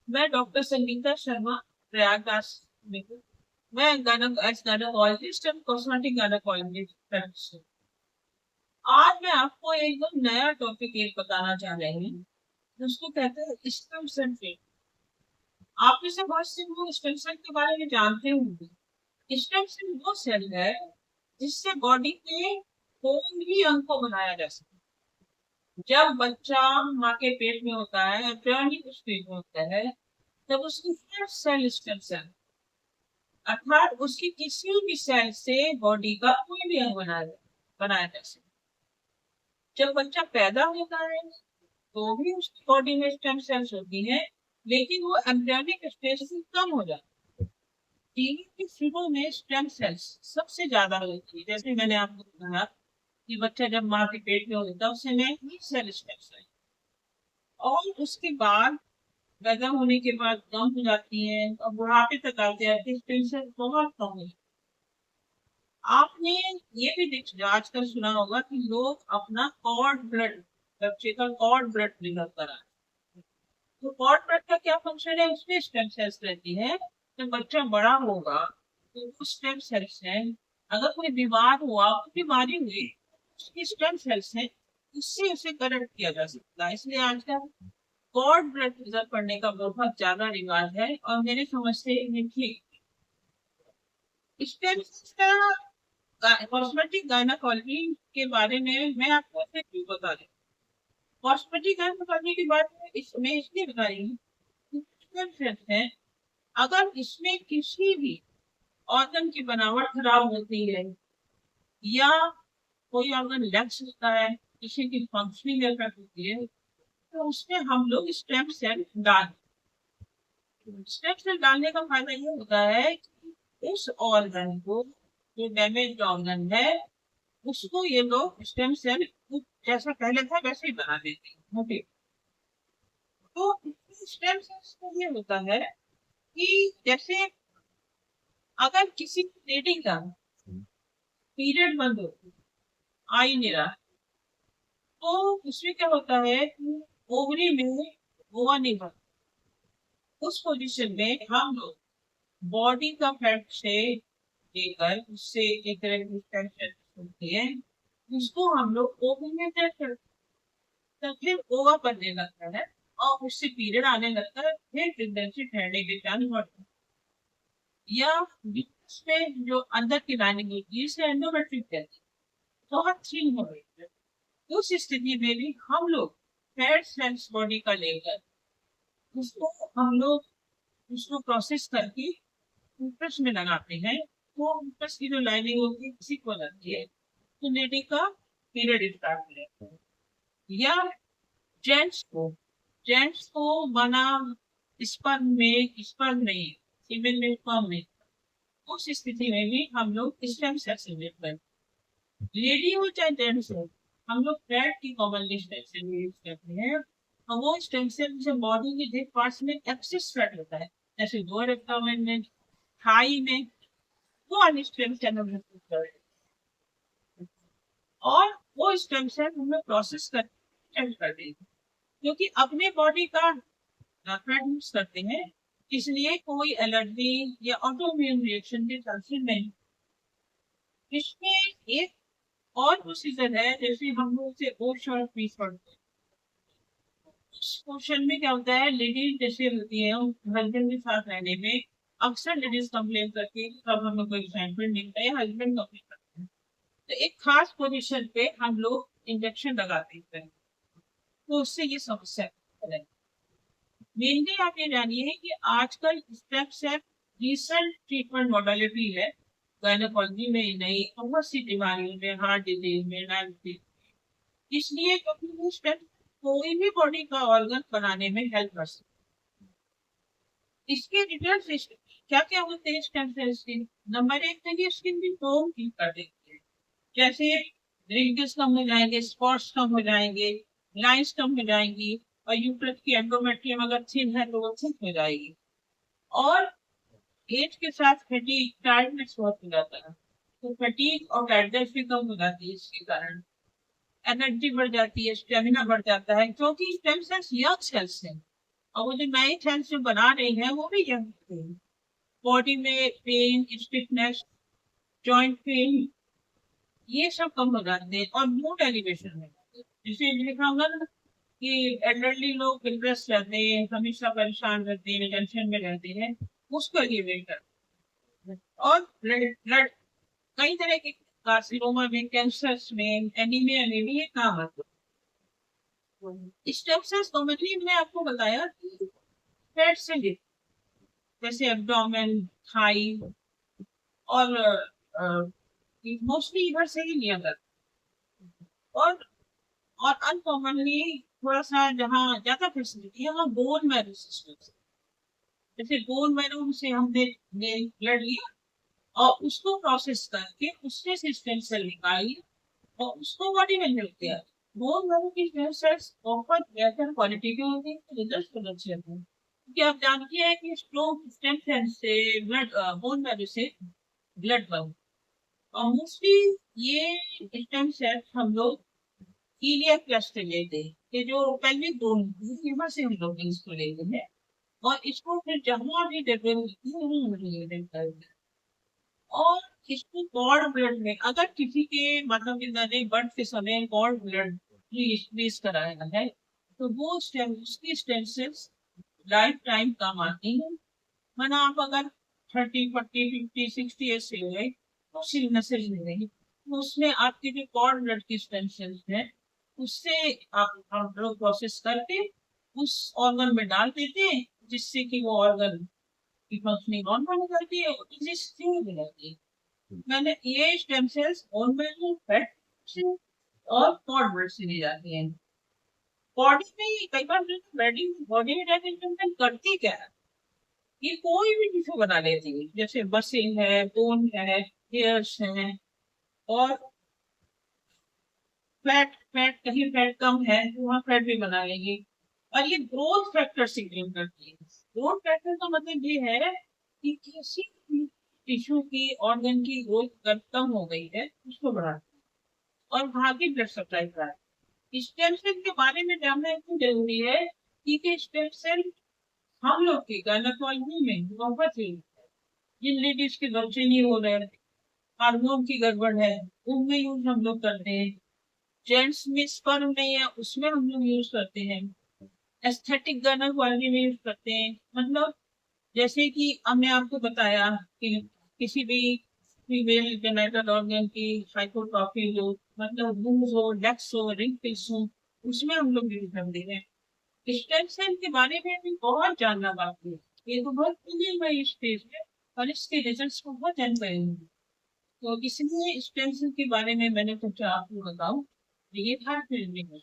मैं डॉक्टर संगीता शर्मा, प्रयागराज में हूँ। मैं गायनोकोलॉजिस्ट एंड कॉस्मेटिक गायनोकोलॉजिस्ट हूँ। आज मैं आपको एकदम नया टॉपिक एक बताना चाह रही हूँ, जिसको कहते हैं स्टेम सेल ट्रीटमेंट। आप में से बहुत से लोग स्टेम सेल के बारे में जानते होंगे। स्टेम सेल वो सेल है जिससे बॉडी के कोई भी अंग को बनाया जा सकता है। जब बच्चा माँ के पेट में होता है, एम्ब्रियोनिक स्टेज में होता है, तब उसकी फर्स्ट सेल स्टेम सेल, अर्थात उसकी किसी भी सेल से बॉडी का कोई भी अंग बनाया जा सकता है। जब बच्चा पैदा होता है तो भी उसकी बॉडी में स्टेम सेल्स होती है, लेकिन वो एम्ब्रियोनिक स्टेज से कम हो जाती है। टीवी के शुरू में स्टेम सेल्स सबसे ज्यादा होती है, जैसे मैंने आपको कहा कि बच्चा जब माँ के पेट में होता है उस समय ही सेल स्टेम सेल, और उसके बाद पैदा होने के बाद कम हो जाती है और बुढ़ापे तक आते आते स्टेम सेल बहुत कम हो। आपने ये भी आजकल सुना होगा कि लोग अपना कॉर्ड ब्लड, बच्चे का कॉर्ड ब्लड प्रिजर्व करा। तो कॉर्ड ब्लड का क्या फंक्शन है? उसमें स्टेम सेल्स रहती है। जब बच्चा बड़ा होगा तो वो स्टेम सेल्स है, अगर कोई बीमार हुआ, कोई बीमारी हुई, उसकी स्टेम सेल्स है, उससे उसे करेक्ट किया जा सकता है। इसलिए आजकल कॉर्ड ब्लड प्रिजर्व करने का बहुत ज्यादा रिवाज है, और मेरे समझ से ये ठीक। स्टेम सेल्स का कॉस्मेटिक गायनोकोलॉजी के बारे में मैं आपको ऐसे क्यों बता रही हूँ? कॉस्मेटिक गायनोकोलॉजी के बारे में इसमें इसलिए बता रही हूँ क्योंकि है, अगर इसमें किसी भी ऑर्गन की बनावट खराब होती है, या कोई ऑर्गन लैप्स होता है, किसी की फंक्शनिंग इफेक्ट होती है, तो उसमें हम लोग स्टेम सेल डालने का फायदा ये होता है कि उस ऑर्गन को, जो डैमेज ऑर्गन है, उसको ये लोग स्टेम सेल जैसा पहले था वैसे ही बना देते हैं। ओके। तो स्टेम सेल्स का ये होता है कि जैसे अगर किसी लेडी का पीरियड बंद हो, आ ही नहीं रहा, तो उसमें क्या होता है कि ओवरी में ओवा नहीं बनता। उस पोजीशन में हम लोग बॉडी का फैट से लेकर उससे एक तरह की stem cells होती है, उसको हम लोग ओवरी में सेट करते हैं। तो फिर ओवा बनने लगता है और उससे पीरियड आने लगता है, फिर प्रेगनेंसी ठहरने के चांस बढ़ते हैं। या उसमें जो अंदर की लाइनिंग होती है इसे एंडोमेट्रियम कहते हैं, बहुत थीन हो रही है। उस स्थिति में भी हम लोग फैट सेल्स बॉडी का लेकर उसको हम लोग उसको प्रोसेस करके यूट्रस में लगाते हैं, तो यूट्रस की जो लाइनिंग होती है उसी को लगती है, तो लेडी का पीरियड स्टार्ट हो जाता है। या जेंट्स को जेंट्स को बना स्पर्म नहीं, फीमेल में स्पर्म नहीं, उस स्थिति में भी हम लोग स्टेम सेल से यूज करते हैं। लेडी हो चाहे जेंट्स हो, हम लोग फैट की कॉमनली स्टेम सेल यूज करते हैं, और वो स्टेम सेल जो बॉडी के जिस पार्ट्स में एक्सेस फैट होता है, जैसे लोअर एब्डोमेन में, थाई में, वो वाली स्टेम सेल हम यूज करते हैं। और वो स्टेम सेल हमें प्रोसेस कर चेंज कर देंगे, क्योंकि अपने बॉडी का फैट यूज करते हैं, इसलिए कोई एलर्जी या ऑटोइम्यून रिएक्शन के चांसेस नहीं। इसमें एक और प्रोसीजर है, जैसे हम लोग उसे ओश और पीस पढ़ते हैं। उस क्वेश्चन में क्या होता है, लेडीज जैसे होती है हस्बैंड के साथ रहने में, अक्सर लेडीज कंप्लेन करती है कि कब हमें कोई एक्साइटमेंट मिलता है, हस्बैंड कंप्लेन करते हैं। तो एक खास पोजीशन पे हम लोग इंजेक्शन लगाते हैं, तो उससे ये समस्या है। मेनली आप ये जानिए कि आजकल stem cell recent treatment modality है गायनोकोलॉजी में, नई बहुत सी बीमारियों में, हार्ट डिजीज में, डायबिटीज, इसलिए क्योंकि वो स्टेप कोई भी बॉडी का ऑर्गन बनाने में हेल्प कर सकते हैं। इसके रिजल्ट क्या क्या होते हैं स्टेम सेल्स के? नंबर एक तो ये स्किन की टोन ठीक कर देती है, जैसे रिंकल्स कम हो जाएंगे, स्पॉट्स कम हो जाएंगे, लाइंस कम हो जाएंगी, और यूट्रस की एंडोमेट्रियम अगर थिन है तो वो थिक हो जाएगी। और एज के साथ फटीग टायर्डनेस बहुत हो जाता है, तो फटीग और टायर्डनेस भी कम हो जाती है, इसके कारण एनर्जी बढ़ जाती है, स्टेमिना बढ़ जाता है, क्योंकि स्टेम सेल्स यंग सेल्स हैं, और वो जो नए सेल्स जो बना रही है वो भी यंग होते हैं। बॉडी में पेन, स्टिफनेस, जॉइंट पेन, ये सब कम हो जाते हैं और मूड एलिवेशन में, जैसे लिखा होगा ना कि एल्डरली लोग इंटरेस्ट रहते हैं, हमेशा परेशान रहते हैं, टेंशन में रहते हैं, उसको एलिवेट करते हैं। और ब्लड ब्लड कई तरह के कार्सिनोमा में, कैंसर्स में, एनीमिया में भी ये काम आता है। स्टेम सेल्स कॉमनली मैंने आपको बताया कि फैट से जैसे एब्डोमेन, थाई और मोस्टली इधर से ही लिया जाता है। और अनकॉमनली थोड़ा सा जहाँ ज्यादा फैसिलिटी है वहाँ बोन मैरो सिस्टम, जैसे बोन मैरो से हमने ब्लड लिया और उसको प्रोसेस करके उससे से स्टेम सेल निकालिए और उसको बॉडी में मिल गया। बोन मैरो की स्टेम सेल्स बहुत बेहतर क्वालिटी के होते हैं, रिजल्ट बहुत अच्छे होते हैं, क्योंकि आप जानते हैं कि स्ट्रोक स्टेम सेल से ब्लड, बोन मैरो से ब्लड बन, और मोस्टली ये स्टेम सेल्स हम लोग ईलियक प्लस से लेते हैं, कि जो पेल्विक बोन फीमर से हम लोग इसको लेते हैं और इसको फिर जहाँ भी जरूरत होती है वहीं हम लोग करते हैं। और इसको कॉर्ड ब्लड में अगर किसी के मतलब कि मैंने बर्थ के समय कॉर्ड ब्लड रिलीज कराया है तो वो स्टेम, उसकी स्टेम सेल्स लाइफ टाइम काम आती है। माना आप अगर 30, 40, 50, 60 ऐसे हुए तो सिलनेसेस ले रही तो उसमें आपकी जो कॉर्ड ब्लड की स्टेम सेल्स है उससे आप लोग प्रोसेस करके उस ऑर्गन में डाल देते हैं, जिससे कि वो ऑर्गन की फंक्शनिंग नॉर्मल हो जाती है और इसी स्थिति में हो जाती है। मैंने ये stem cells bone marrow, fat से और कॉर्ड ब्लड से ली जाती है। बॉडी में कई बार बॉडी में डेवलपमेंट करती क्या है, ये कोई भी टिश्यू बना लेती है, जैसे मसल है, बोन है, हेयर्स हैं, और फैट फैट कहीं फैट कम है तो वहाँ फैट भी बना लेंगे। और ये ग्रोथ फैक्टर सिक्रीट करती है। ग्रोथ फैक्टर का मतलब ये है कि किसी भी टिश्यू की, ऑर्गन की ग्रोथ कम हो गई है उसको बढ़ाती है और भागी ब्लड सप्लाई कराती है। स्टेम सेल के बारे में जानना इतना जरूरी है कि स्टेम सेल हम लोग की गायनेकोलॉजी में बहुत ही, जिन लेडीज के बच्चे नहीं हो रहे, हार्मोन की गड़बड़ है, उनमें यूज हम लोग करते हैं। जेंट्स में स्पर्म नहीं है उसमें हम लोग यूज करते हैं। एस्थेटिक गायनेकोलॉजी में यूज करते हैं। मतलब जैसे कि हमने आपको बताया कि किसी भी फीमेल जेनिटल ऑर्गन की हाइपोट्रॉफी हो, मतलब बूज हो, डेक्स हो, रिंकल्स हो, उसमें हम लोग यूज करते हैं। स्टेम सेल के बारे में भी बहुत जानना बाकी है, ये तो बहुत प्रीलिमिनरी स्टेज है और इसके रिजल्ट्स को बहुत जानकारी है। तो इसलिए स्टेम सेल के बारे में मैंने सोचा आपको बताऊं, ये था फिल्म।